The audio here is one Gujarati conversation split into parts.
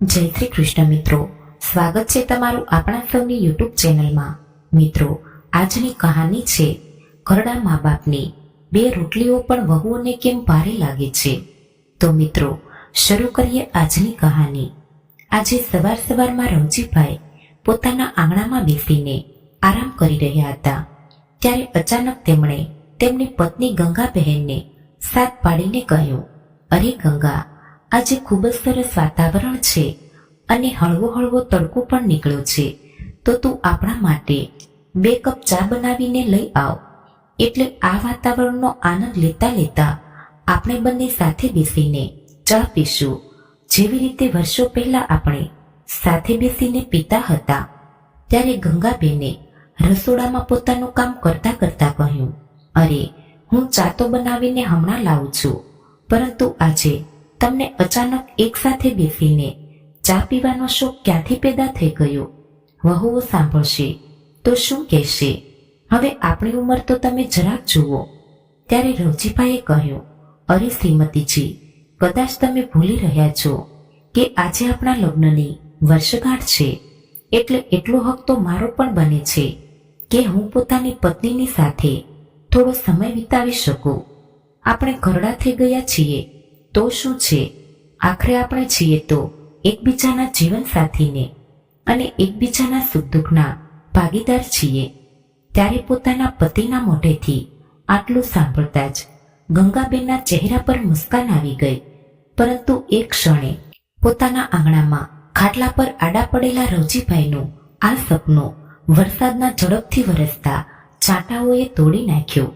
જય શ્રી કૃષ્ણ મિત્રો, સ્વાગત છે તમારું આપણા સૌની યુટ્યુબ ચેનલમાં। મિત્રો, આજની કહાની છે ઘરડા મા બાપની। બે રોટલીઓ પણ વહુઓને કેમ ભારે લાગે છે। તો મિત્રો, શરૂ કરીએ આજની કહાની। આજે સવાર સવારમાં રવજીભાઈ પોતાના આંગણામાં બેસીને આરામ કરી રહ્યા હતા, ત્યારે અચાનક તેમણે તેમની પત્ની ગંગાબહેનને સાદ પાડીને કહ્યું, અરે ગંગા, આજે ખૂબ જ સરસ વાતાવરણ છે અને હળવો હળવો તડકો પણ નીકળ્યો છે, તો તું આપણા માટે 2 કપ ચા બનાવીને લઈ આવ। એટલે આ વાતાવરણનો આનંદ લેતા લેતા આપણે બંને સાથે બેસીને ચા પીશું, જેવી રીતે વર્ષો પહેલા આપણે સાથે બેસીને પીતા હતા। ત્યારે ગંગાબેને રસોડામાં પોતાનું કામ કરતા કરતા કહ્યું, અરે, હું ચા તો બનાવીને હમણાં લાવું છું, પરંતુ આજે તમને અચાનક એક સાથે બેસીને ચા પીવાનો શોખ ક્યાંથી પેદા થઈ ગયો? વહુઓ સાંભળશે તો શું કહેશે? હવે આપણી ઉંમર તો તમે જરાક જુઓ। ત્યારે રવજીભાઈએ કહ્યું, અરે શ્રીમતીજી, કદાચ તમે ભૂલી રહ્યા છો કે આજે આપણા લગ્નની વર્ષગાંઠ છે, એટલે એટલો હક તો મારો પણ બને છે કે હું પોતાની પત્નીની સાથે થોડો સમય વિતાવી શકું। આપણે ઘરડા થઈ ગયા છીએ તો શું છે, આખરે આપણે છીએ તો એકબીજાના જીવન સાથીને અને એકબીજાના સુખ દુઃખના ભાગીદાર છીએ। ત્યારે પોતાના પતિના મોઢેથી આટલું સાંભળતા જ ગંગાબેનના ચહેરા પર મુસ્કાન આવી ગઈ, પરંતુ એક ક્ષણે પોતાના આંગણામાં ખાટલા પર આડા પડેલા રવજીભાઈનું આ સપનું વરસાદના ઝડપથી વરસતા છાંટાઓએ તોડી નાખ્યું।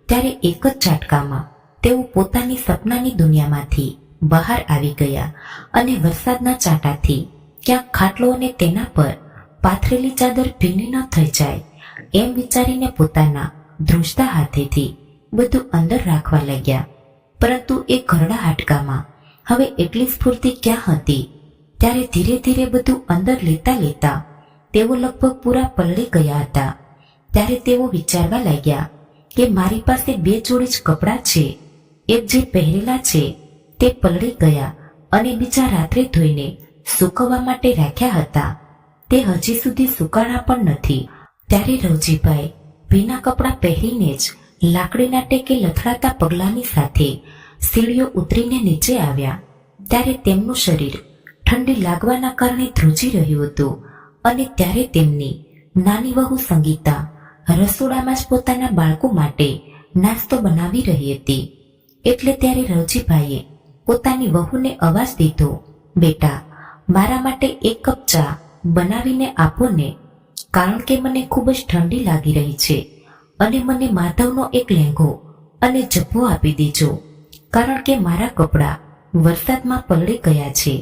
ત્યારે એક જ ઝાટકામાં તેઓ પોતાની સપનાની દુનિયામાંથી બહાર આવી ગયા અને વરસાદના ચાંટાથી ક્યાંક ખાટલો અને તેના પર પાથરેલી ચાદર ભીની ન થઈ જાય એમ વિચારીને પોતાના ધ્રુજતા હાથેથી બધું અંદર રાખવા લાગ્યા। પરંતુ એ ઘરડા હાડકામાં હવે એટલી સ્ફૂર્તિ ક્યાં હતી? ત્યારે ધીરે ધીરે બધું અંદર લેતા લેતા તેઓ લગભગ પૂરા પલળી ગયા હતા। ત્યારે તેઓ વિચારવા લાગ્યા કે મારી પાસે 2 જોડી જ કપડાં છે, એક જે પહેરેલા છે તે પલળી ગયા અને બીજા રાત્રે ધોઈને સૂકવવા માટે રાખ્યા હતા, તે હજી સુધી સુકાણા પણ નથી। ત્યારે રવજીભાઈ ભીના કપડાં પહેરીને જ લાકડીના ટેકે લથડાતા પગલાંની સાથે સીડીઓ ઉતરીને નીચે આવ્યા। ત્યારે તેમનું શરીર ઠંડી લાગવાના કારણે ધ્રુજી રહ્યું હતું અને ત્યારે તેમની નાની વહુ સંગીતા રસોડામાં જ પોતાના બાળકો માટે નાસ્તો બનાવી રહી હતી। એટલે ત્યારે રવજીભાઈએ પોતાની વહુને અવાજ દીધો, બેટા, મારા માટે 1 કપ ચા બનાવીને આપો ને, કારણ કે મને ખૂબ જ ઠંડી લાગી રહી છે, અને મને માધવનો એક લહેંગો અને જબ્બો આપી દેજો, કારણ કે મારા કપડાં વરસાદમાં પલળી ગયા છે।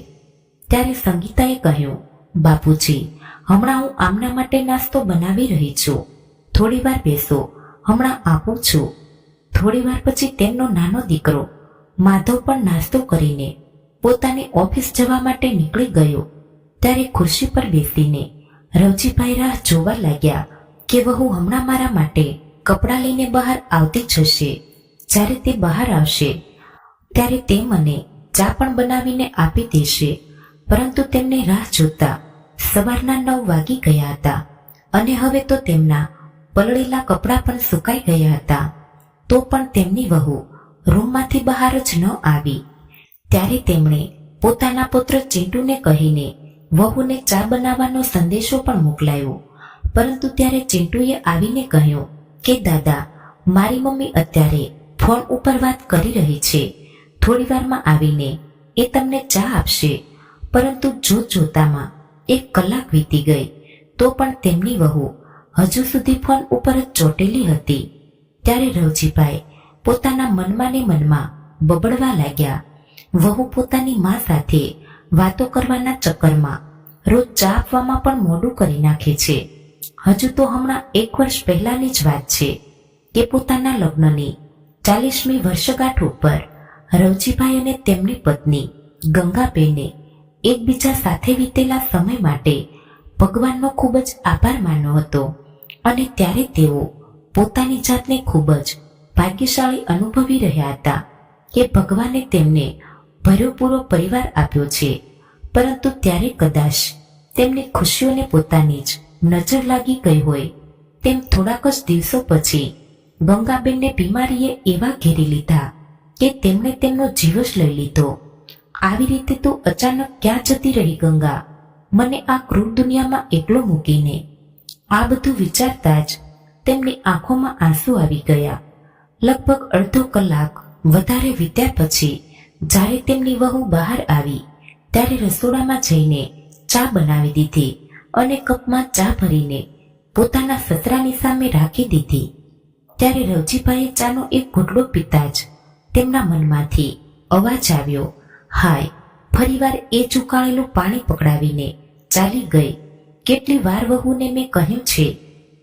ત્યારે સંગીતાએ કહ્યું, બાપુજી, હમણાં હું આમના માટે નાસ્તો બનાવી રહી છું, થોડી વાર બેસો, હમણાં આપું છું। થોડી વાર પછી તેમનો નાનો દીકરો માધવ પણ નાસ્તો કરીને પોતાની ઓફિસ જવા માટે નીકળી ગયો। ત્યારે ખુરશી પર બેસીને રવજીભાઈ રાહ જોવા લાગ્યા કે વહુ હમણાં મારા માટે કપડાં લઈને બહાર આવતી જ હશે। જ્યારે તે બહાર આવશે ત્યારે તે મને ચા પણ બનાવીને આપી દેશે, પરંતુ તેમને રાહ જોતા સવારના 9 વાગી ગયા હતા અને હવે તો તેમના પલળેલા કપડાં પણ સુકાઈ ગયા હતા, તો પણ તેમની વહુ રૂમમાંથી બહાર જ ન આવી। ત્યારે તેમણે પોતાના પુત્ર ચિંટુને કહીને વહુને ચા બનાવવાનો સંદેશો પણ મોકલાયો, પરંતુ ત્યારે ચિંટુએ આવીને કહ્યું કે દાદા, મારી મમ્મી અત્યારે ફોન ઉપર વાત કરી રહી છે, થોડી વારમાં આવીને એ તમને ચા આપશે। પરંતુ જોતામાં 1 કલાક વીતી ગઈ તો પણ તેમની વહુ હજુ સુધી ફોન ઉપર જ ચોટેલી હતી। ત્યારે રવજીભાઈ પોતાના મનમાં ને મનમાં બબડવા લાગ્યા, વહુ પોતાની મા સાથે વાતો કરવાના ચક્કરમાં રોજ ચા આપવામાં પણ મોડું કરી નાખે છે। હજુ તો હમણાં 1 વર્ષ પહેલાની જ વાત છે કે પોતાના લગ્નની 40મી વર્ષગાંઠ ઉપર રવજીભાઈ અને તેમની પત્ની ગંગાબેને એકબીજા સાથે વીતેલા સમય માટે ભગવાનનો ખૂબ જ આભાર માન્યો હતો અને ત્યારે તેઓ પોતાની જાતને ખૂબ જ ભાગ્યશાળી અનુભવી રહ્યા હતા કે ભગવાને તેમને ભર્યો પૂરો પરિવાર આપ્યો છે। પરંતુ ત્યારે કદાચ તેમની ખુશીઓને પોતાની જ નજર લાગી ગઈ હોય તેમ થોડાક જ દિવસો પછી ગંગાબેનને બીમારીએ એવા ઘેરી લીધા કે તેમણે તેમનો જીવ જ લઈ લીધો. આવી રીતે તું અચાનક ક્યાં જતી રહી ગંગા, મને આ ક્રૂર દુનિયામાં એકલો મૂકીને? આ બધું વિચારતા જ તેમની આંખોમાં આંસુ આવી ગયા. લગભગ અડધો કલાક વધારે વીત્યા પછી જ્યારે તેમની વહુ બહાર આવી ત્યારે રસોડામાં જઈને ચા બનાવી દીધી અને કપમાં ચા ભરીને પોતાના સસરાની સામે રાખી દીધી. ત્યારે રવજીભાઈએ ચાનો એક ઘૂંટડો પીતા જ તેમના મનમાંથી અવાજ આવ્યો, હાય, ફરીવાર એ ચૂકાણેલું પાણી પકડાવીને ચાલી ગઈ. કેટલી વાર વહુને મેં કહ્યું છે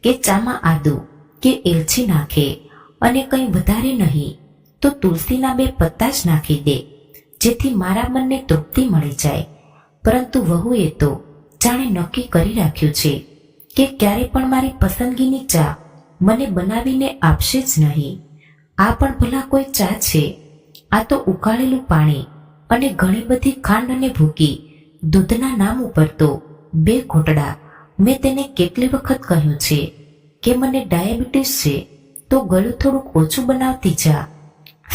કે ચામાં આદુ કે એલચી નાખે અને કંઈ વધારે નહીં તો તુલસીના 2 પત્તા જ નાખી દે, જેથી મારા મનને તૃપ્તિ મળી જાય. પરંતુ વહુએ તો જાણે નક્કી કરી રાખ્યું છે કે ક્યારે પણ મારી પસંદગીની ચા મને બનાવીને આપશે જ નહીં. આ પણ ભલા કોઈ ચા છે? આ તો ઉકાળેલું પાણી અને ઘણી બધી ખાંડ અને ભૂકી દૂધના નામ ઉપર તો 2 ઘૂંટડા. મેં તેને કેટલી વખત કહ્યું છે કે મને ડાયાબિટીસ છે તો ગળું થોડુંક ઓછું બનાવતી જા.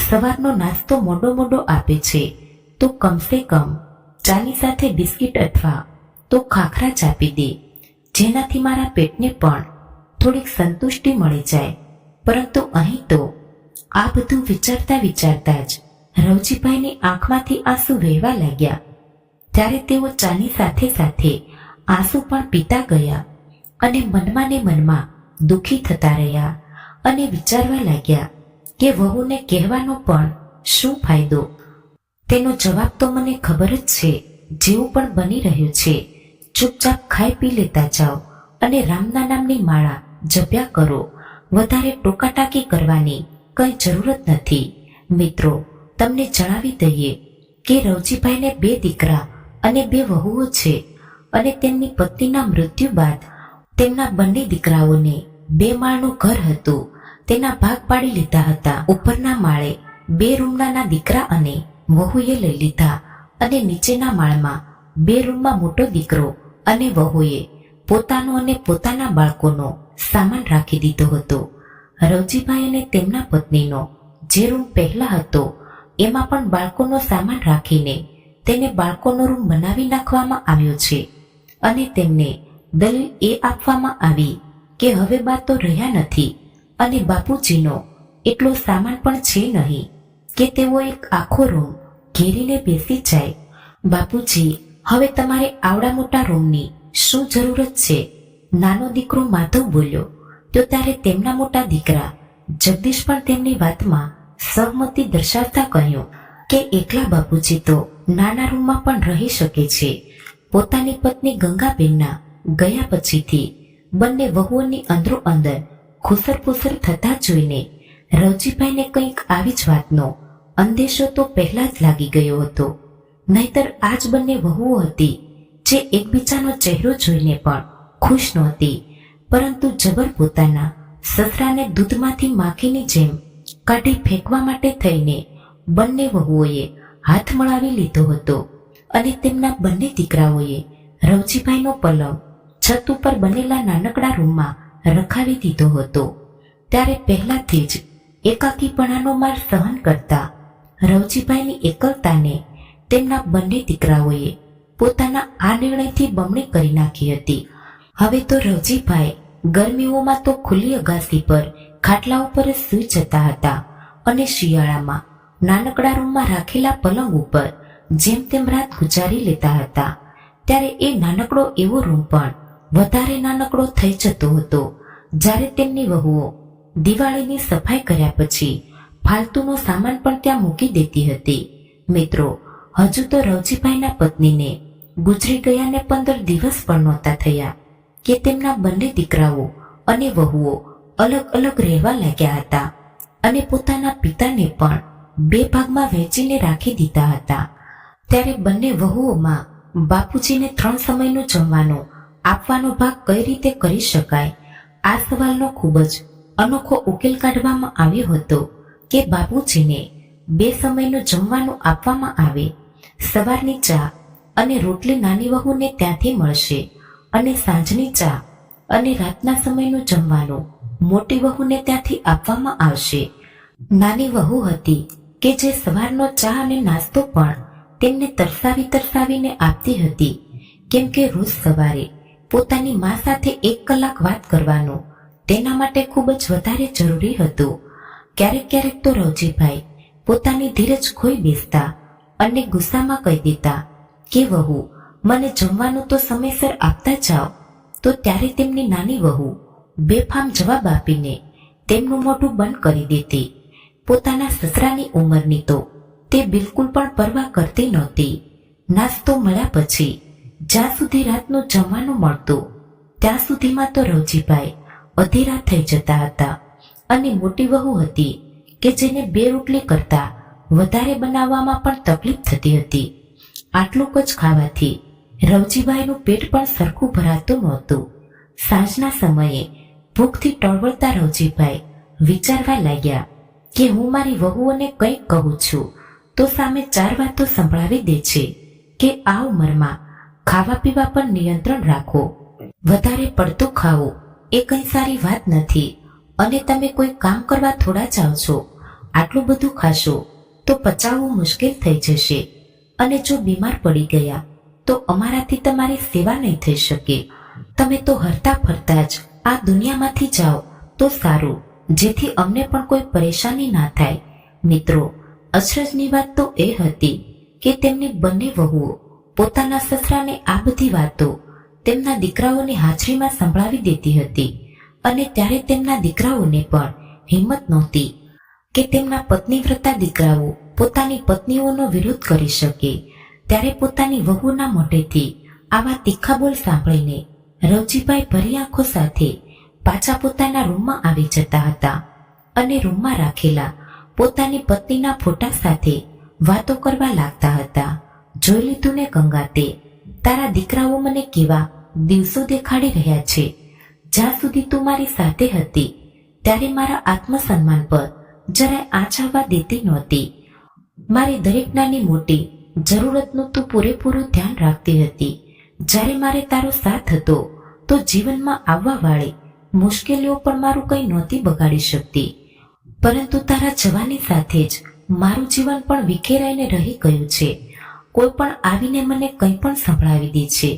સવારનો નાસ્તો મોડો મોડો આપે છે તો કમસે કમ ચાની સાથે બિસ્કિટ અથવા તો ખાખરા જ આપી દે, જેનાથી મારા પેટને પણ થોડીક સંતુષ્ટિ મળી જાય. પરંતુ અહીં તો આ બધું વિચારતા વિચારતા જ રવજીભાઈની આંખમાંથી આંસુ વહેવા લાગ્યા. ત્યારે તેઓ ચાની સાથે સાથે આંસુ પણ પીતા ગયા અને મનમાં ને મનમાં દુઃખી થતા રહ્યા અને વિચારવા લાગ્યા કે વહુને કહેવાનો પણ શું ફાયદો? તેનો જવાબ તો મને ખબર જ છે, જેવું પણ બની રહ્યું છે. ચૂપચાપ ખાઈ પી લેતા જાઓ અને રામના નામની માળા જપ્યા કરો. વધારે ટોકાટાકી કરવાની કંઈ જરૂરત નથી. મિત્રો, તમને જણાવી દઈએ કે રવજીભાઈને 2 દીકરા અને 2 વહુઓ છે અને તેમની પત્નીના મૃત્યુ બાદ તેમના બંને દીકરાઓને 2 માળનું ઘર હતું તેના ભાગ પાડી લીધા હતા. ઉપરના માળે 2 રૂમના દીકરા અને વહુએ લઈ લીધા અને નીચેના માળમાં 2 રૂમમાં મોટો દીકરો અને વહુએ પોતાનો અને પોતાના બાળકોનો સામાન રાખી દીધો હતો. રવજીભાઈ અને તેમના પત્નીનો જે રૂમ પહેલા હતો એમાં પણ બાળકોનો સામાન રાખીને તેને બાળકોનો રૂમ બનાવી નાખવામાં આવ્યો છે અને તેમને દલીલ એ આપવામાં આવી કે હવે બા તો રહ્યા નથી અને બાપુજીનો એટલો સામાન પણ છે નહીં કે તેઓ એક આખો રૂમ ઘેરીને બેસી જાય. બાપુજી, હવે તમારે આવડા મોટા રૂમની શું જરૂરત છે? નાનો દીકરો માધવ બોલ્યો. તો ત્યારે તેમના મોટા દીકરા જગદીશ પણ તેમની વાતમાં સહમતિ દર્શાવતા કહ્યું કે એકલા બાપુજી તો નાના રૂમમાં પણ રહી શકે છે. પોતાની પત્ની ગંગાબેનના ગયા પછીથી બંને વહુઓની અંદરો અંદર ખુસરપુસર થતા જોઈને રવજીભાઈને કંઈક આવી જ વાતનો અંદેશો તો પહેલા જ લાગી ગયો હતો. નહીતર આ જ બંને વહુઓ હતી જે એકબીજાનો ચહેરો જોઈને પણ ખુશ નહોતી, પરંતુ જબર પોતાના સસરાને દૂધમાંથી માખીની જેમ કાઢી ફેંકવા માટે થઈને બંને વહુઓએ હાથ મળાવી લીધો હતો અને તેમના બંને દીકરાઓએ રવજીભાઈનો પલંગ છત ઉપર બનેલા નાનકડા રૂમમાં રખાવી દીધો હતો. ત્યારે પહેલાથી જ એકાકીપણાનો માર સહન કરતા રવજીભાઈની એકલતાને તેમના બંને દીકરાઓએ પોતાના આ નિર્ણયથી બમણી કરી નાખી હતી. હવે તો રવજીભાઈ ગરમીઓમાં તો ખુલ્લી અગાસી પર ખાટલા ઉપર જ સૂઈ જતા હતા અને શિયાળામાં નાનકડા રૂમમાં રાખેલા પલંગ ઉપર જેમ તેમ રાત ગુજારી લેતા હતા. ત્યારે એ નાનકડો એવો રૂમ પણ વધારે નાનકડો થઈ જતો હતો. જ્યારે તેમની વહુઓ દિવાળીની સફાઈ કર્યા પછી ફાલતુનો સામાન પણ ત્યાં મૂકી દેતી હતી. મિત્રો, હજુ તો રવજીભાઈના પત્નીને ગુજરી ગયાને 15 દિવસ પણ નહોતા થયા કે તેમના બંને દીકરાઓ અને વહુઓ અલગ અલગ રહેવા લાગ્યા હતા અને પોતાના પિતાને પણ 2 ભાગમાં વહેંચીને રાખી દીધા હતા. ત્યારે બંને વહુઓમાં બાપુજીને 3 સમયનું જમવાનું આપવાનો ભાગ કઈ રીતે કરી શકાય, આ સવાલનો ખૂબ જ અનોખો ઉકેલ કાઢવામાં આવ્યો હતો કે બાપુજીને 2 સમયનું જમવાનું આપવામાં આવે. સવારની ચા અને રોટલી નાની વહુને ત્યાંથી મળશે અને સાંજની ચા અને રાતના સમયનું જમવાનું મોટી વહુને ત્યાંથી આપવામાં આવશે. નાની વહુ હતી કે જે સવારનો ચા અને નાસ્તો પણ તેમને તરસાવીને આપતી હતી, કેમ કે રોજ સવારે પોતાની મા સાથે 1 કલાક વાત કરવાનું તેના માટે ખૂબ જ વધારે જરૂરી હતું. ક્યારેક તો રવજીભાઈ પોતાની ધીરજ ખોઈ બેસતા અને ગુસ્સામાં કહી દેતા કે વહુ, મને જમવાનું તો સમયસર આપતા જાઓ. તો ત્યારે તેમની નાની વહુ બેફામ જવાબ આપીને તેમનું મોઢું બંધ કરી દેતી. પોતાના સસરાની ઉંમરની તો તે બિલકુલ પણ પરવા કરતી નહોતી. નાસ્તો મળ્યા પછી જ્યાં સુધી રાતનું જમવાનું મળતું ત્યાં સુધીમાં તો રવજીભાઈ અધીરા થઈ જતા હતા અને મોટી વહુ હતી કે જેને 2 રોટલી કરતા વધારે બનાવવામાં પણ તકલીફ થતી હતી. આટલું જ ખાવાથી રવજીભાઈનું પેટ પણ સરખું ભરાતું નહોતું. સાંજના સમયે ભૂખથી ટળવળતા રવજીભાઈ વિચારવા લાગ્યા કે હું મારી વહુઓને કંઈક કહું છું તો સામે 4 વાતો સંભળાવી દે છે કે આ ઉંમરમાં ખાવા પીવા પર નિયંત્રણ રાખો, વધારે પડતું ખાવું એ કંઈ સારી વાત નથી અને તમે કોઈ કામ કરવા થોડા જાઓ છો. આટલું બધું ખાશો તો પચાવવું મુશ્કેલ થઈ જશે અને જો બીમાર પડી ગયા તો અમારાથી તમારી સેવા નહીં થઈ શકે. તમે તો હરતા ફરતા જ આ દુનિયામાંથી જાઓ તો સારું, જેથી અમને પણ કોઈ પરેશાની ના થાય. મિત્રો, અચરજની વાત તો એ હતી કે તેમની બંને વહુઓ પોતાના સસરાને આ બધી વાતો તેમના દીકરાઓની હાજરીમાં સંભળાવી દેતી હતી અને ત્યારે તેમના દીકરાઓને પણ હિંમત નહોતી કે તેમના પત્નીવ્રતા દીકરાઓ પોતાની પત્નીઓનો વિરોધ કરી શકે. ત્યારે પોતાની વહુના મોઢેથી આવા તીખા બોલ સાંભળીને રવજીભાઈ ભરી આંખો સાથે પાછા પોતાના રૂમમાં આવી જતા હતા અને રૂમમાં રાખેલા પોતાની પત્નીના ફોટા સાથે વાતો કરવા લાગતા હતા. જોઈ લીધું ને ગંગાતે, તારા દીકરાઓ મને કેવા દિવસો દેખાડી રહ્યા છે. જ્યાં સુધી તું મારી સાથે હતી ત્યારે મારા આત્મસન્માન પર જરાય આંચ આવવા દેતી નહોતી. મારી દરેક નાની મોટી જરૂરતનું તું પૂરેપૂરું ધ્યાન રાખતી હતી. જ્યારે મારે તારો સાથ હતો તો જીવનમાં આવવા વાળી મુશ્કેલીઓ પણ મારું કંઈ નહોતી બગાડી શકતી, પરંતુ તારા જવાની સાથે જ મારું જીવન પણ વિખેરાઈને રહી ગયું છે. કોઈ પણ આવીને મને કંઈ પણ સંભળાવી દે છે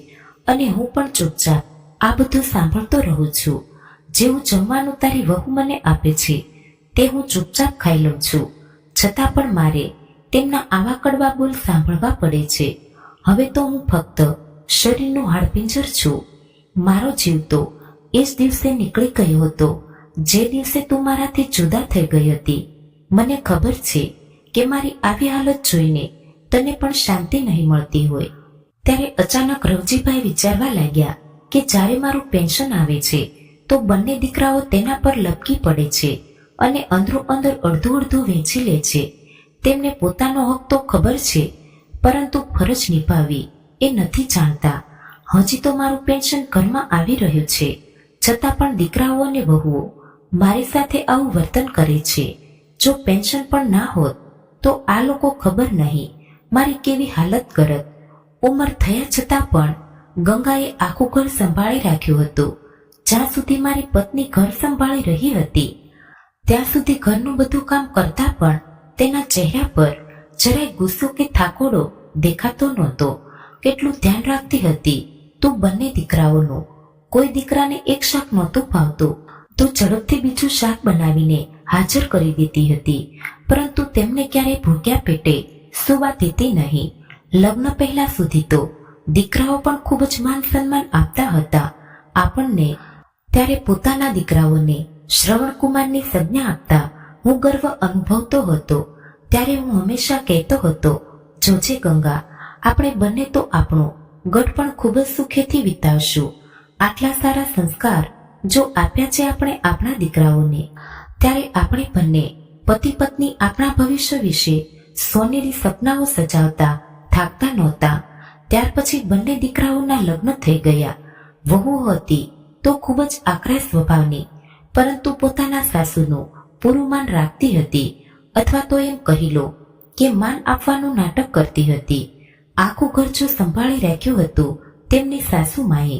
અને હું પણ ચૂપચાપ આ બધું સાંભળતો રહું છું. જેવું જમવાનું તારી વહુ મને આપે છે તે હું ચૂપચાપ ખાઈ લઉં છું, છતાં પણ મારે તેમના આવા કડવા બોલ સાંભળવા પડે છે. હવે તો હું ફક્ત શરીરનું હાડપિંજર છું. મારો જીવ તો એ જ દિવસે નીકળી ગયો હતો જે દિવસે તું મારાથી જુદા થઈ ગઈ હતી. મને ખબર છે કે મારી આવી હાલત જોઈને તને પણ શાંતિ નહીં મળતી હોય. ત્યારે અચાનક રવજીભાઈ વિચારવા લાગ્યા કે જ્યારે મારું પેન્શન આવે છે તો બંને દીકરાઓ તેના પર લપકી પડે છે અને અંદરો અંદર અડધું વેચી લે છે. તેમને પોતાનો હક તો ખબર છે, પરંતુ ફરજ નિભાવવી એ નથી જાણતા. હજી તો મારું પેન્શન ઘરમાં આવી રહ્યું છે, છતાં પણ દીકરાઓ અને વહુઓ મારી સાથે આવું વર્તન કરે છે. જો પેન્શન પણ ના હોત તો આ લોકો ખબર નહીં મારી કેવી હાલત કરત. ઉંમર થયા છતાં પણ ગંગાએ આખું ઘર સંભાળી રાખ્યું હતું. જ્યાં સુધી મારી પત્ની ઘર સંભાળી રહી હતી ત્યાં સુધી ઘરનું બધું કામ કરતા પણ તેના ચહેરા પર જરાય ગુસ્સો કે થાકોડો દેખાતો નહોતો. કેટલું ધ્યાન રાખતી હતી તું બંને દીકરાઓનું. કોઈ દીકરાને એક શાક નહોતું ભાવતું તો ઝડપથી બીજું શાક બનાવીને હાજર કરી દેતી હતી, પરંતુ તેમને ક્યારેય ભૂખ્યા પેટે સુવા દેતી નહીં. લગ્ન પહેલા સુધી તો દીકરાઓ પણ ખૂબ જ માન સન્માન આપતા હતા આપણને. ત્યારે પોતાના દીકરાઓને શ્રવણકુમારની સંજ્ઞા આપતા હું ગર્વ અનુભવતો હતો. ત્યારે હું હંમેશા કહેતો હતો, જોજે ગંગા, આપણે બંને તો આપણું ગઢ પણ ખૂબ જ સુખેથી વિતાવશું. આટલા સારા સંસ્કાર જો આપ્યા છે આપણે આપણા દીકરાઓને, ત્યારે આપણે બંને પતિ પત્ની આપણા ભવિષ્ય વિશે સોનેરી સપનાઓ સજાવતા થાકતા નહોતા. ત્યાર પછી બંને દીકરાઓના લગ્ન થઈ ગયા. વહુ હતી તો ખૂબ જ આકરા સ્વભાવની, પરંતુ પોતાના સાસુનું પૂરું માન રાખતી હતી, અથવા તો એમ કહી લો કે માન આપવાનું નાટક કરતી હતી. આખું ઘર જો સંભાળી રાખ્યું હતું તેમની સાસુમાએ,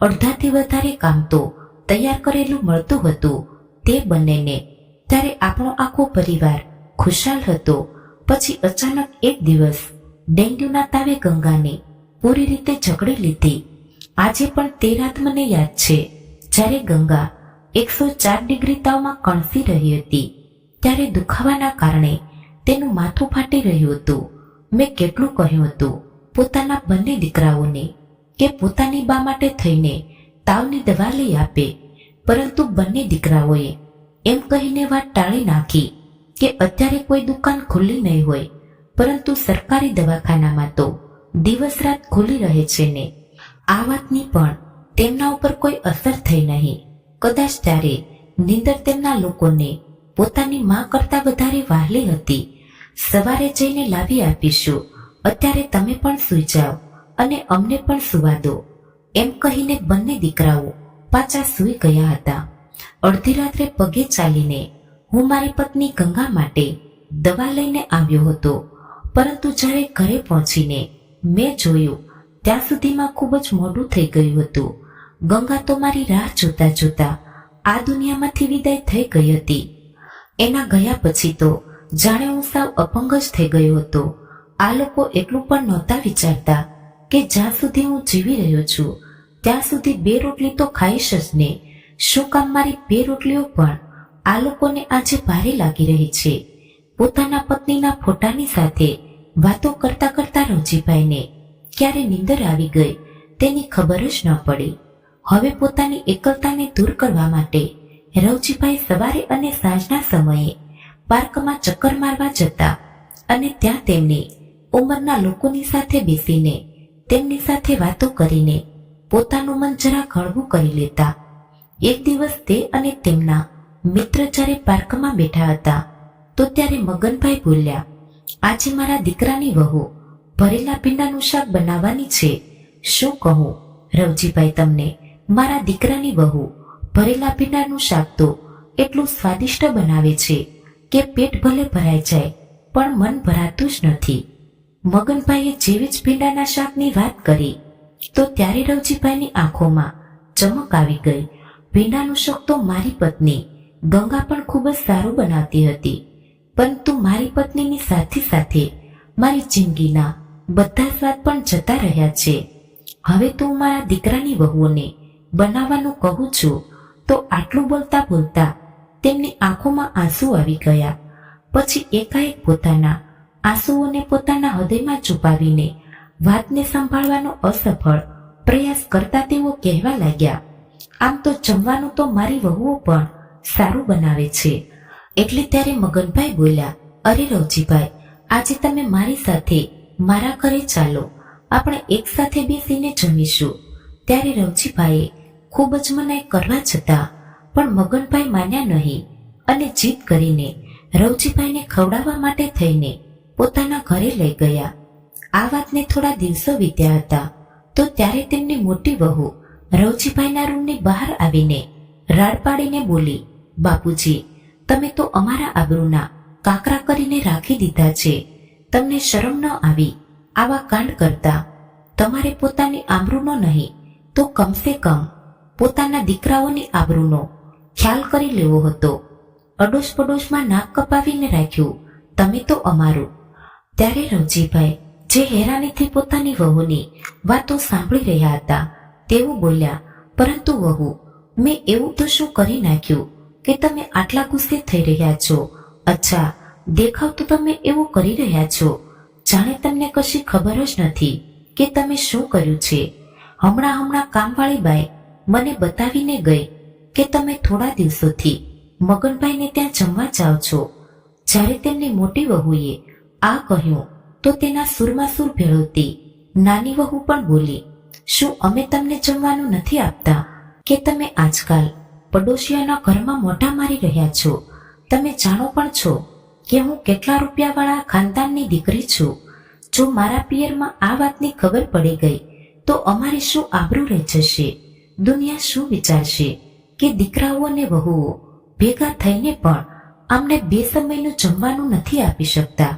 અડધાથી વધારે કામ તો તૈયાર કરેલું મળતું હતું તે બંનેને, ત્યારે આપણો આખો પરિવાર ખુશાલ હતો. પછી અચાનક એક દિવસ ડેન્ગ્યુના તાવે ગંગાને પૂરી રીતે જકડી લીધી. આજે પણ તે રાત મને યાદ છે જ્યારે ગંગા 104 ડિગ્રી તાવમાં કણસી રહી હતી. ત્યારે દુખાવાના કારણે તેનું માથું ફાટી રહ્યું હતું. મેં કેટલું કહ્યું હતું પોતાના બંને દીકરાઓને કે પોતાની બા માટે થઈને તાવની દવા લઈ આપે, પરંતુ બંને દીકરાઓએ એમ કહીને વાત ટાળી નાખી કે અત્યારે કોઈ દુકાન ખુલ્લી નહીં હોય, પરંતુ સરકારી દવાખાનામાં તો દિવસ રાત ખુલ્લી રહે છે ને. આ વાતની પણ તેમના ઉપર કોઈ અસર થઈ નહીં. કદાચ ત્યારે નીંદર તેમના લોકોને પોતાની માં કરતા વધારે વહાલી હતી. સવારે જઈને લાવી આપીશું, અત્યારે તમે પણ સૂઈ જાઓ અને અમને પણ સુવા દો, એમ કહીને બંને દીકરાઓ પાછા સૂઈ ગયા હતા. અડધી રાત્રે પગે ચાલીને હું મારી પત્ની ગંગા માટે દવા લઈને આવ્યો હતો, પરંતુ જ્યારે ઘરે પહોંચીને મેં જોયું ત્યાં સુધીમાં ખૂબ જ મોડું થઈ ગયું હતું. ગંગા તો મારી રાહ જોતા જોતા આ દુનિયામાંથી વિદાય થઈ ગઈ હતી. એના ગયા પછી તો જાણે હું સાવ અપંગ જ થઈ ગયો હતો. આ લોકો એટલું પણ નહોતા વિચારતા કે જ્યાં સુધી હું જીવી રહ્યો છું ત્યાં સુધી 2 રોટલી તો ખાઈશ જ ને. શું કામ મારી 2 રોટલીઓ પણ આ લોકોને આજે ભારે લાગી રહી છે. પોતાના પત્નીના ફોટાની સાથે વાતો કરતા કરતા રવજીભાઈને ક્યારે નીંદર આવી ગઈ તેની ખબર જ ન પડી. હવે પોતાની એકલતાને દૂર કરવા માટે રવજીભાઈ સવારે અને સાંજના સમયે પાર્કમાં ચક્કર મારવા જતા અને ત્યાં તેમની ઉંમરના લોકોની સાથે બેસીને તેમની સાથે વાતો કરીને પોતાનું મન જરા હળવું કરી લેતા. એક દિવસ તે અને તેમના મિત્ર જ્યારે પાર્કમાં બેઠા હતા તો ત્યારે મગનભાઈ બોલ્યા, આજે મારા દીકરાની વહુ ભરેલા ભીંડાનું શાક બનાવવાની છે. શું કહું રવજીભાઈ તમને, મારા દીકરાની વહુ ભરેલા ભીંડાનું શાક તો એટલું સ્વાદિષ્ટ બનાવે છે કે પેટ ભલે ભરાઈ જાય પણ મન ભરાતું જ નથી. મગનભાઈએ જેવી જ ભીંડાના શાકની વાત કરી તો ત્યારે રવજીભાઈની આંખોમાં ચમક આવી ગઈ. ભીંડાનું શાક તો મારી પત્ની ગંગા પણ ખૂબ જ સારું બનાવતી હતી, પરંતુ મારી પત્નીની સાથે સાથે મારી જિંદગીના બધા સ્વાદ પણ જતા રહ્યા છે. હવે તો હું મારા દીકરાની વહુઓને બનાવવાનું કહું છું તો આટલું બોલતા બોલતા તેમની આંખોમાં આંસુ આવી ગયા. પછી એકાએક પોતાના આંસુઓને પોતાના હૃદયમાં છુપાવીને વાતને સંભાળવાનો અસફળ પ્રયાસ કરતા તેઓ કહેવા લાગ્યા, આમ તો જમવાનું તો મારી વહુઓ પણ સારું બનાવે છે. એટલે ત્યારે મગનભાઈ બોલ્યા, અરે રવજીભાઈ, આજે તમે મારી સાથે મારા ઘરે ચાલો, આપણે એક સાથે બેસીને જમીશું. ત્યારે રવજીભાઈએ ખૂબ જ મનાઈ કરવા છતાં પણ મગનભાઈ માન્યા નહીં અને જીદ કરીને રવજીભાઈને ખવડાવવા માટે થઈને પોતાના ઘરે લઈ ગયા. આ વાતને થોડા દિવસો વીત્યા હતા તો ત્યારે તેમની મોટી વહુ રવજીભાઈના રૂમની બહાર આવીને રાડ પાડીને બોલી, બાપુજી, તમે તો અમારા આબરૂના કાકરા કરીને રાખી દીધા છે. તમને શરમ ન આવી આવા કાંડ કરતા? તમારે પોતાની આબરૂનો નહીં તો કમસે કમ પોતાના દીકરાઓની આબરૂનો ખ્યાલ કરી લેવો હતો. અડોશ પડોશમાં નાક કપાવીને રાખ્યું તમે તો અમારું. ત્યારે રવજીભાઈ જે હેરાનીથી પોતાની વહુની વાતો સાંભળી રહ્યા હતા તેઓ બોલ્યા, પરંતુ વહુ, મેં એવું તો શું કરી નાખ્યું કે તમે આટલા ગુસ્સે થઈ રહ્યા છો? અચ્છા, દેખાવ તો તમે એવું કરી રહ્યા છો જાણે તમને કશી ખબર જ નથી કે તમે શું કર્યું છે. હમણાં કામવાળી બાઈ મને બતાવીને ગઈ કે તમે થોડા દિવસોથી મગનભાઈને ત્યાં જમવા જાઓ છો. જ્યારે તેમની મોટી વહુએ આ કહ્યું તો તેના સૂરમાં સૂર ભેળવતી નાની વહુ પણ બોલી, શું અમે તમને જમવાનું નથી આપતા કે તમે આજકાલ પડોશીઓના ઘરમાં મોઢા મારી રહ્યા છો? તમે જાણો પણ છો કે હું કેટલા રૂપિયાવાળા ખાનદાનની દીકરી છું. જો મારા પિયરમાં આ વાતની ખબર પડી ગઈ તો અમારી શું આબરૂ રહી જશે? દુનિયા શું વિચારશે કે દીકરાઓ અને વહુઓ ભેગા થઈને પણ અમને 2 સમયનું જમવાનું નથી આપી શકતા?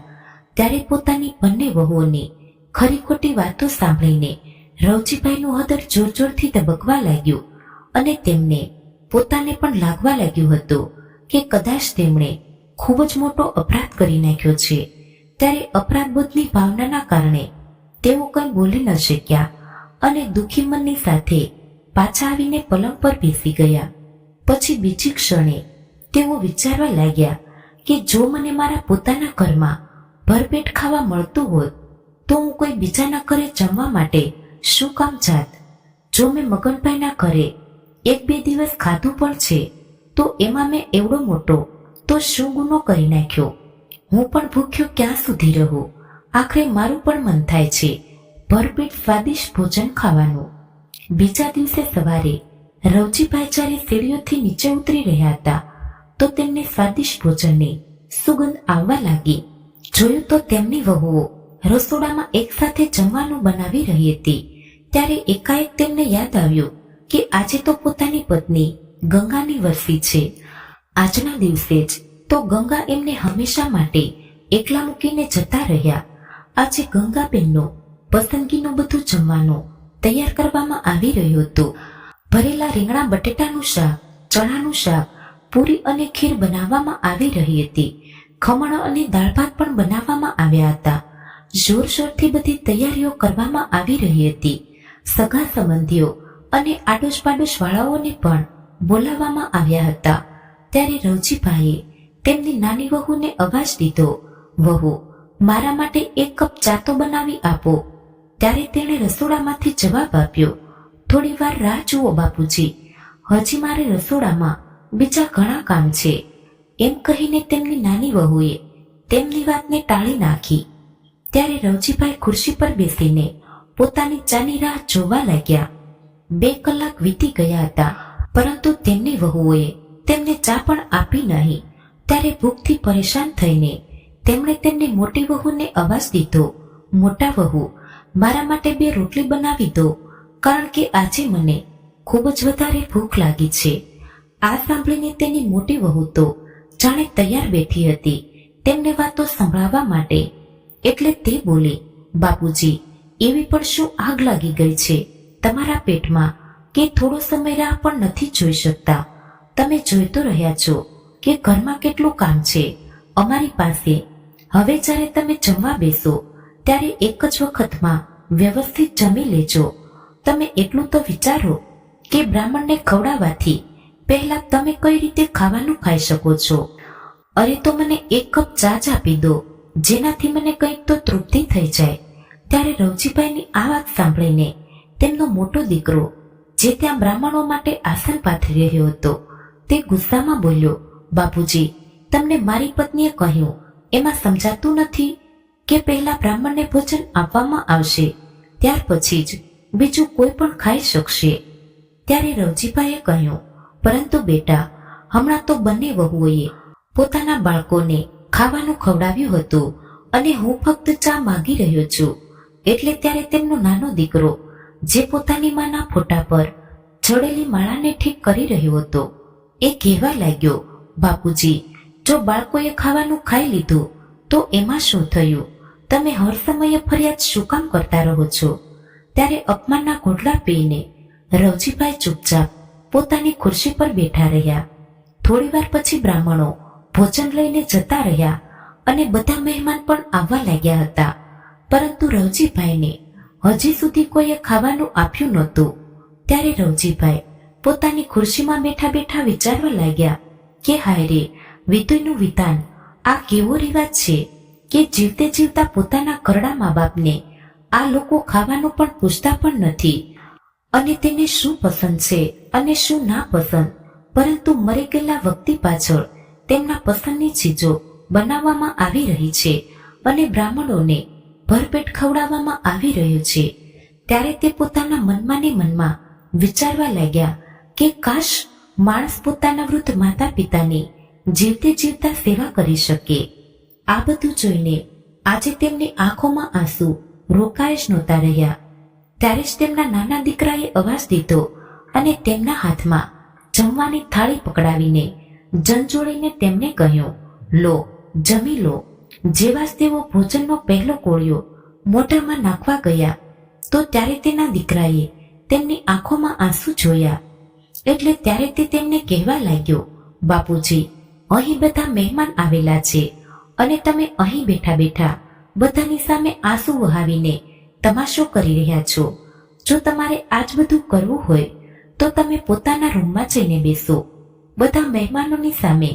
ત્યારે પોતાની બંને વહુઓની ખરી ખોટી વાતો સાંભળીને રવજીભાઈનું હૃદય જોરજોરથી ધબકવા લાગ્યું અને તેમને પોતાને પણ લાગવા લાગ્યું હતું કે કદાચ તેમણે ખૂબ જ મોટો અપરાધ કરી નાખ્યો છે. ત્યારે અપરાધબોધની ભાવનાના કારણે તેઓ કંઈ બોલી ન શક્યા અને દુઃખી મનની સાથે પાછા આવીને પલંગ પર બેસી ગયા. પછી બીજી ક્ષણે તેઓ વિચારવા લાગ્યા કે જો મને મારા પોતાના ઘરમાં ભરપેટ ખાવા મળતું હોત તો હું કોઈ બીજાના ઘરે જમવા માટે શું કામ જાત? જો મેં મગનભાઈના ઘરે 1-2 દિવસ ખાધું પણ છે તો એમાં મેં એવડો મોટો તો શું ગુનો કરી નાખ્યો? હું પણ ભૂખ્યો ક્યાં સુધી રહું? આખરે મારું પણ મન થાય છે ભરપેટ સ્વાદિષ્ટ ભોજન ખાવાનું. બીજા દિવસે સવારે રવજીભાઈ જ્યારે સીડીઓથી નીચે ઉતરી રહ્યા હતા તો તેમને સ્વાદિષ્ટ ભોજનની સુગંધ આવવા લાગી. જોયું તો તેમની વહુઓ રસોડામાં એકસાથે જમવાનું બનાવી રહી હતી. ત્યારે એકાએક તેમને યાદ આવ્યું કે આજે તો પોતાની પત્ની ગંગાની વરસી છે. આજના દિવસે જ તો ગંગા એમને હંમેશા માટે એકલા મૂકીને જતા રહ્યા. આજે ગંગાબેનનો પસંદગીનું બધું જમવાનું તૈયાર કરવામાં આવી રહ્યું હતું. ભરેલા રીંગણા બટેટાનું શાક, ચણાનું શાક, પૂરી અને ખીર બનાવવામાં આવી રહી હતી. ખમણ અને દાળ ભાત પણ બનાવવામાં આવ્યા હતા. જોરશોરથી બધી તૈયારીઓ કરવામાં આવી રહી હતી. સગા સંબંધીઓ અને આડોશ પાડોશ વાળાઓને પણ બોલાવવામાં આવ્યા હતા. ત્યારે રવજીભાઈએ તેમની નાની વહુને અવાજ દીધો, વહુ, મારા માટે 1 કપ ચા તો બનાવી આપો. ત્યારે તેણે રસોડામાંથી જવાબ આપ્યો, થોડી વાર રાહ જુઓ બાપુજી, હજી મારે રસોડામાં બીજા ઘણા કામ છે. એમ કહીને તેમની નાની વહુએ તેમની વાતને ટાળી નાખી. ત્યારે રવજીભાઈ ખુરશી પર બેસીને પોતાની ચાની રાહ જોવા લાગ્યા. 2 કલાક વીતી ગયા હતા પરંતુ તેમની વહુએ તેમને ચા પણ આપી નહીં. ત્યારે ભૂખથી પરેશાન થઈને તેમણે તેમની મોટી વહુને અવાજ દીધો, મોટા વહુ, મારા માટે 2 રોટલી બનાવી દો, કારણ કે આજે મને ખૂબ જ વધારે ભૂખ લાગી છે. આ સાંભળીને તેની મોટી વહુ તો જાણે તૈયાર બેઠી હતી તેમને વાતો સંભળાવવા માટે. એટલે તે બોલી, બાપુજી, એવી પણ શું આગ લાગી ગઈ છે તમારા પેટમાં કે થોડો સમય રાહ પણ નથી જોઈ શકતા? તમે જોઈ તો રહ્યા છો કે ઘરમાં કેટલું કામ છે અમારી પાસે. હવે જ્યારે તમે જમવા બેસો ત્યારે એક જ વખતમાં વ્યવસ્થિત જમી લેજો. તમે એટલું તો વિચારો કે બ્રાહ્મણને ખવડાવવાથી પહેલા તમે કઈ રીતે ખાવાનું ખાઈ શકો છો? અરે તો મને 1 કપ ચા જ આપી દો, જેનાથી મને કંઈક તો તૃપ્તિ થઈ જાય. ત્યારે રવજીભાઈની આ વાત સાંભળીને તેમનો મોટો દીકરો, જે ત્યાં બ્રાહ્મણો માટે આસન પાથરી રહ્યો હતો, તે ગુસ્સામાં બોલ્યો, બાપુજી, તમને મારી પત્નીએ કહ્યું એમાં સમજાતું નથી કે પહેલા બ્રાહ્મણને ભોજન આપવામાં આવશે, ત્યાર પછી જ બીજું કોઈ પણ ખાઈ શકશે. ત્યારે રવજીભાઈએ કહ્યું, પરંતુ બેટા, હમણાં તો બંને વહુઓએ પોતાના બાળકોને ખાવાનું ખવડાવ્યું હતું અને હું ફક્ત ચા માંગી રહ્યો છું. એટલે ત્યારે તેમનો નાનો દીકરો, જે પોતાની માના ફોટા પર ચડેલી માળાને ઠીક કરી રહ્યો હતો, એ કહેવા લાગ્યો, બાપુજી, જો બાળકોએ ખાવાનું ખાઈ લીધું તો એમાં શું થયું? તમે હર સમયે ફરિયાદ શું કામ કરતા રહો છો? ત્યારે અપમાનના ઘૂંટડા પીને રવજીભાઈ ચૂપચાપ પોતાની ખુરશી પર બેઠા રહ્યા. થોડી વાર પછી બ્રાહ્મણો ભોજન લઈને જતા રહ્યા અને બધા મહેમાન પણ આવવા લાગ્યા હતા. પરંતુ રવજીભાઈને હજી સુધી કોઈએ ખાવાનું આપ્યું નહોતું. ત્યારે રવજીભાઈ પોતાની ખુરશીમાં બેઠા બેઠા વિચારવા લાગ્યા કે હાય રે, વિધુયનું વિધાન, આ કેવો રિવાજ છે કે જીવતે જીવતા પોતાના ઘરડા મા બાપને આ લોકો ખાવાનું પણ પૂછતા પણ નથી અને તેને શું પસંદ છે અને શું ના પસંદ, પરંતુ મરી ગયેલા વ્યક્તિ પાછળ તેમના પસંદની ચીજો બનાવવામાં આવી રહી છે અને બ્રાહ્મણોને ભરપેટ ખવડાવવામાં આવી રહ્યું છે. ત્યારે તે પોતાના મનમાં ને મનમાં વિચારવા લાગ્યા કે કાશ માણસ પોતાના વૃદ્ધ માતા પિતાની જીવતે જીવતા સેવા કરી શકે. આ બધું જોઈને આજે તેમની આંખોમાં આંસુ રોકાય જ નહોતા રહ્યા. ત્યારે જ તેમના નાના દીકરાએ અવાજ દીધો અને તેમના હાથમાં જમવાની થાળી પકડાવીને ઝંઝોળીને તેમને કહ્યું, લો, જમી લો. જેવા જ તેઓ ભોજનનો પહેલો કોળિયો મોઢામાં નાખવા ગયા તો ત્યારે તેના દીકરાએ તેમની આંખોમાં આંસુ જોયા. એટલે ત્યારે તે તેમને કહેવા લાગ્યો, બાપુજી, અહીં બધા મહેમાન આવેલા છે અને તમે અહીં બેઠા બેઠા બધાની સામે આંસુ વહાવીને તમાશો કરી રહ્યા છો. જો તમારે આજ બધું કરવું હોય તો તમે પોતાના રૂમમાં જઈને બેસો. બધા મહેમાનોની સામે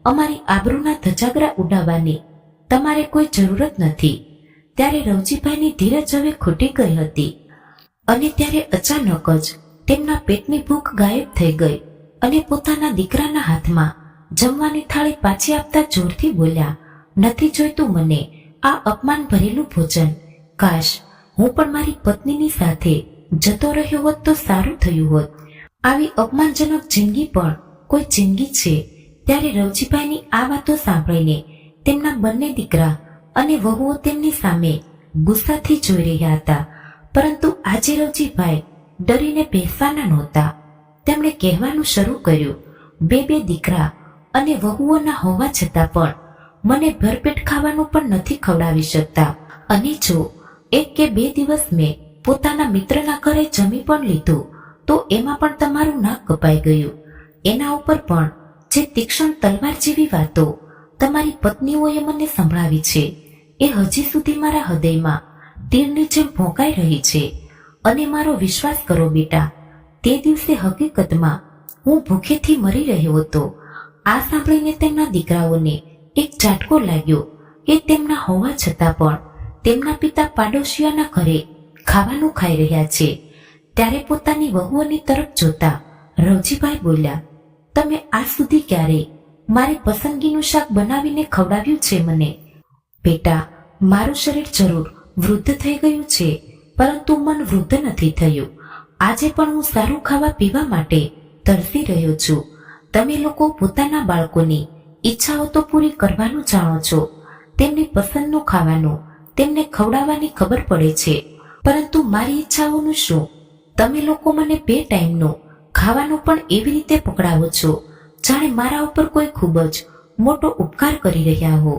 અમારી આબરૂના ધજાગરા ઉડાવવાની તમારે કોઈ જરૂરત નથી. ત્યારે રવજીભાઈની ધીરજ હવે ખૂટી ગઈ હતી અને ત્યારે અચાનક જ તેમના પેટની ભૂખ ગાયબ થઈ ગઈ અને પોતાના દીકરાના હાથમાં જમવાની થાળી પાછી આપતા જોરથી બોલ્યા, નથી જોઈતું મને આ અપમાન ભરેલું ભોજન. કાશ હું પણ મારી પત્નીની સાથે જતો રહ્યો હોત તો સારું થયું હોત. આવી અપમાનજનક જિંદગી પણ કોઈ જિંદગી છે. ત્યારે રવજીભાઈની આ વાતો સાંભળીને તેમના બંને દીકરા અને વહુઓ તેમની સામે ગુસ્સાથી જોઈ રહ્યા હતા. પરંતુ આજે રવજીભાઈ ડરીને બેસવાના નહોતા. તેમણે કહેવાનું શરૂ કર્યું, બે દીકરા અને વહુઓના હોવા છતાં પણ મને ભરપેટ ખાવાનું પણ નથી ખવડાવી શકતા. અને જો 1 કે 2 દિવસ મેં પોતાના મિત્રના ઘરે જમી પણ લીધું તો એમાં પણ તમારું નાક કપાઈ ગયું. એના ઉપર પણ જે તીક્ષ્ણ તલવાર જેવી વાતો તમારી પત્નીઓએ મને સંભળાવી છે એ હજી સુધી મારા હૃદયમાં તીરની જેમ ભોંકાઈ રહી છે. અને મારો વિશ્વાસ કરો બેટા, તે દિવસે હકીકતમાં હું ભૂખેથી મરી રહ્યો હતો. આ સાંભળીને તેમના દીકરાઓને એક ઝાટકો લાગ્યો કે તેમના હોવા છતાં પણ તેમના પિતા પાડોશીઓના ઘરે ખાવાનું ખાઈ રહ્યા છે. ત્યારે પોતાની વહુઓની તરફ જોતા રવજીભાઈ બોલ્યા, તમે આજ સુધી ક્યારે મારી પસંદગીનું શાક બનાવીને ખવડાવ્યું છે મને? બેટા, મારું શરીર જરૂર વૃદ્ધ થઈ ગયું છે પરંતુ મન વૃદ્ધ નથી થયું. આજે પણ હું સારું ખાવા પીવા માટે તરસી રહ્યો છું. તમે લોકો પોતાના બાળકોની ઈચ્છાઓ તો પૂરી કરવાનું જાણો છો, તેમની પસંદનું ખાવાનું તેમને ખવડાવવાની ખબર પડે છે, પરંતુ મારી ઈચ્છાઓનું શું? તમે લોકો મને 2 ટાઈમનું ખાવાનું પણ એવી રીતે પકડાવો છો જાણે મારા ઉપર કોઈ ખૂબ જ મોટો ઉપકાર કરી રહ્યા હો.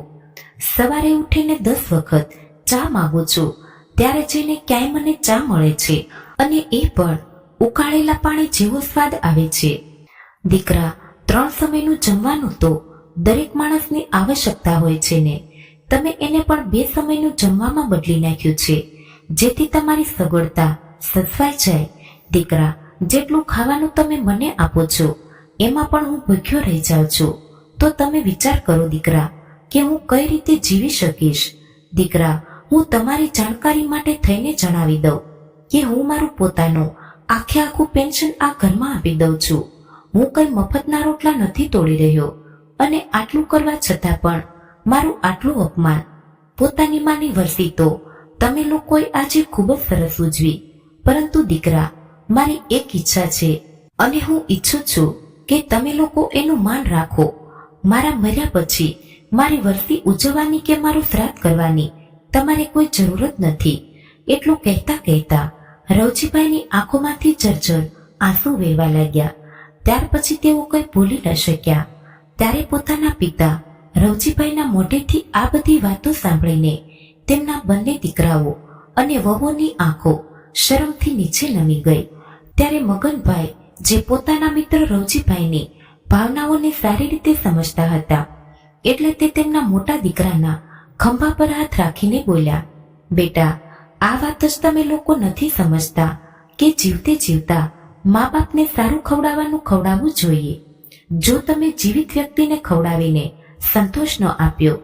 સવારે ઉઠીને 10 વખત ચા માંગુ છું, ત્યારે જઈને ક્યાંય મને ચા મળે છે અને એ પણ ઉકાળેલા પાણી જેવો સ્વાદ આવે છે. દીકરા, 3 સમયનું જમવાનું તો દરેક માણસની આવશ્યકતા હોય છે ને, તમે એને પણ 2 સમયનું જમવામાં બદલી નાખ્યું છે જેથી તમારી સગવડતા સચવાઈ જાય. દીકરા, જેટલું ખાવાનું તમે મને આપો છો એમાં પણ હું ભૂખ્યો રહી જાઉં છું. તો તમે વિચાર કરો દીકરા કે હું કઈ રીતે જીવી શકીશ. દીકરા, હું તમારી જાણકારી માટે થઈને જણાવી દઉં કે હું મારું પોતાનું આખું પેન્શન આ ઘરમાં આપી દઉં છું. હું કઈ મફતના રોટલા નથી તોડી રહ્યો અને આટલું કરવા છતાં પણ મારું આટલું અપમાન. પોતાની માની વરસી તો તમે લોકોએ આજે ખૂબ જ સરસ ઉજવી, પરંતુ દીકરા, મારી એક ઈચ્છા છે અને હું ઈચ્છું છું કે તમે લોકો એનું માન રાખો. મારા મર્યા પછી મારી વરસી ઉજવવાની કે મારું શ્રાદ્ધ કરવાની તમારે કોઈ જરૂરત નથી. એટલું કહેતા કહેતા રવજીભાઈની આંખોમાંથી જર્જર આંસુ વહેવા લાગ્યા. ત્યાર પછી તેઓ કંઈ બોલી ન શક્યા. ત્યારે પોતાના પિતા રવજીભાઈના મોઢેથી આ બધી વાતો સાંભળીને તેમના બંને દીકરાઓ અને વહુની આંખો શરમથી નીચે નમી ગઈ. ત્યારે મગનભાઈ, જે પોતાના મિત્ર રવજીભાઈની ભાવનાઓને સારી રીતે સમજતા હતા, એટલે તે તેમના મોટા દીકરાના ખંભા પર હાથ રાખીને બોલ્યા, બેટા, આ વાત જ તમે લોકો નથી સમજતા કે જીવતે જીવતા મા બાપને સારું ખવડાવવું જોઈએ. જો તમે જીવિત વ્યક્તિને ખવડાવીને સંતોષ ન આપ્યો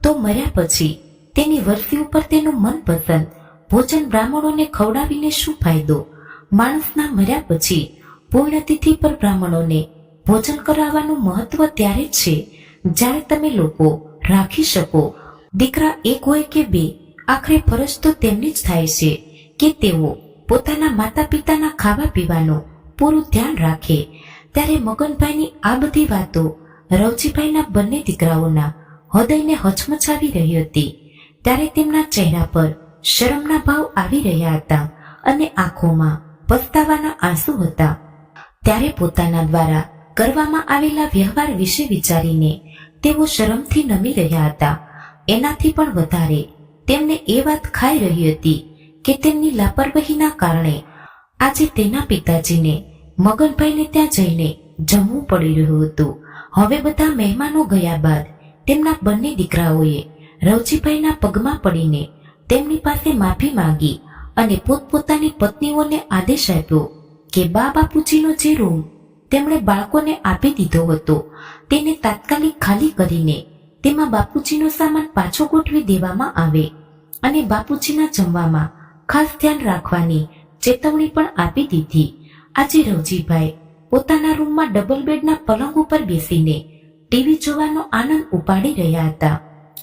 તો મર્યા પછી તેની વરસી ઉપર તેનું મનપસંદ ભોજન બ્રાહ્મણોને ખવડાવીને શું ફાયદો? માણસના મર્યા પછી પૂર્ણતિથિ પર બ્રાહ્મણોને ભોજન કરાવવાનું મહત્વ ત્યારે જ છે જ્યારે તમે લોકો રાખી શકો. દીકરા 1 હોય કે 2, આખરે ફરજ તો તેમની જ થાય છે કે તેઓ પોતાના માતા પિતાના ખાવા પીવાનું પૂરું ધ્યાન રાખે. ત્યારે મગનભાઈની આ બધી વાતો રવજીભાઈના બંને દીકરાઓના હૃદયને હચમચાવી રહી હતી. ત્યારે તેમના ચહેરા પર શરમના ભાવ આવી રહ્યા હતા અને આંખોમાં પસ્તાવાના આંસુ હતા. ત્યારે પોતાના દ્વારા કરવામાં આવેલા વ્યવહાર વિશે વિચારીને તેઓ શરમથી નમી રહ્યા હતા. એનાથી પણ વધારે તેમને એ વાત ખાઈ રહી હતી કે તેમની લાપરવાહીના કારણે આજે તેના પિતાજીને મગનભાઈને ત્યાં જઈને જમવું પડી રહ્યું હતું. હવે બધા મહેમાનો ગયા બાદ તેમના બંને દીકરાઓએ રવજીભાઈના પગમાં પડીને તેમની પાસે માફી માંગી અને પોતપોતાની પત્નીઓને આદેશ આપ્યો કે બા બાપુજીનો જે રૂમ તેમણે બાળકોને આપી દીધો હતો તેને તાત્કાલિક ખાલી કરીને તેમાં બાપુજીનો સામાન પાછો ગોઠવી દેવામાં આવે અને બાપુજીના જમવામાં ખાસ ધ્યાન રાખવાની ચેતવણી પણ આપી દીધી. આજે રવજીભાઈ પોતાના રૂમમાં ડબલ બેડના પલંગ ઉપર બેસીને ટીવી જોવાનો આનંદ ઉપાડી રહ્યા હતા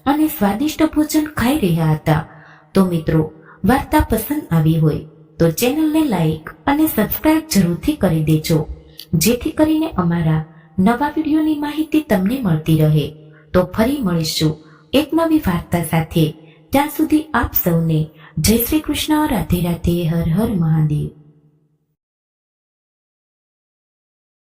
અને સ્વાદિષ્ટ ભોજન ખાઈ રહ્યા હતા. તો મિત્રો, વાર્તા પસંદ આવી હોય તો ચેનલને લાઈક અને સબસ્ક્રાઇબ જરૂરથી કરી દેજો, જેથી કરીને અમારા નવા વિડીયોની માહિતી તમને મળતી રહે. તો ફરી મળીશું એક નવી વાર્તા સાથે. ત્યાં સુધી આપ સૌને જય શ્રી કૃષ્ણ, રાધે રાધે, હર હર મહાદેવ.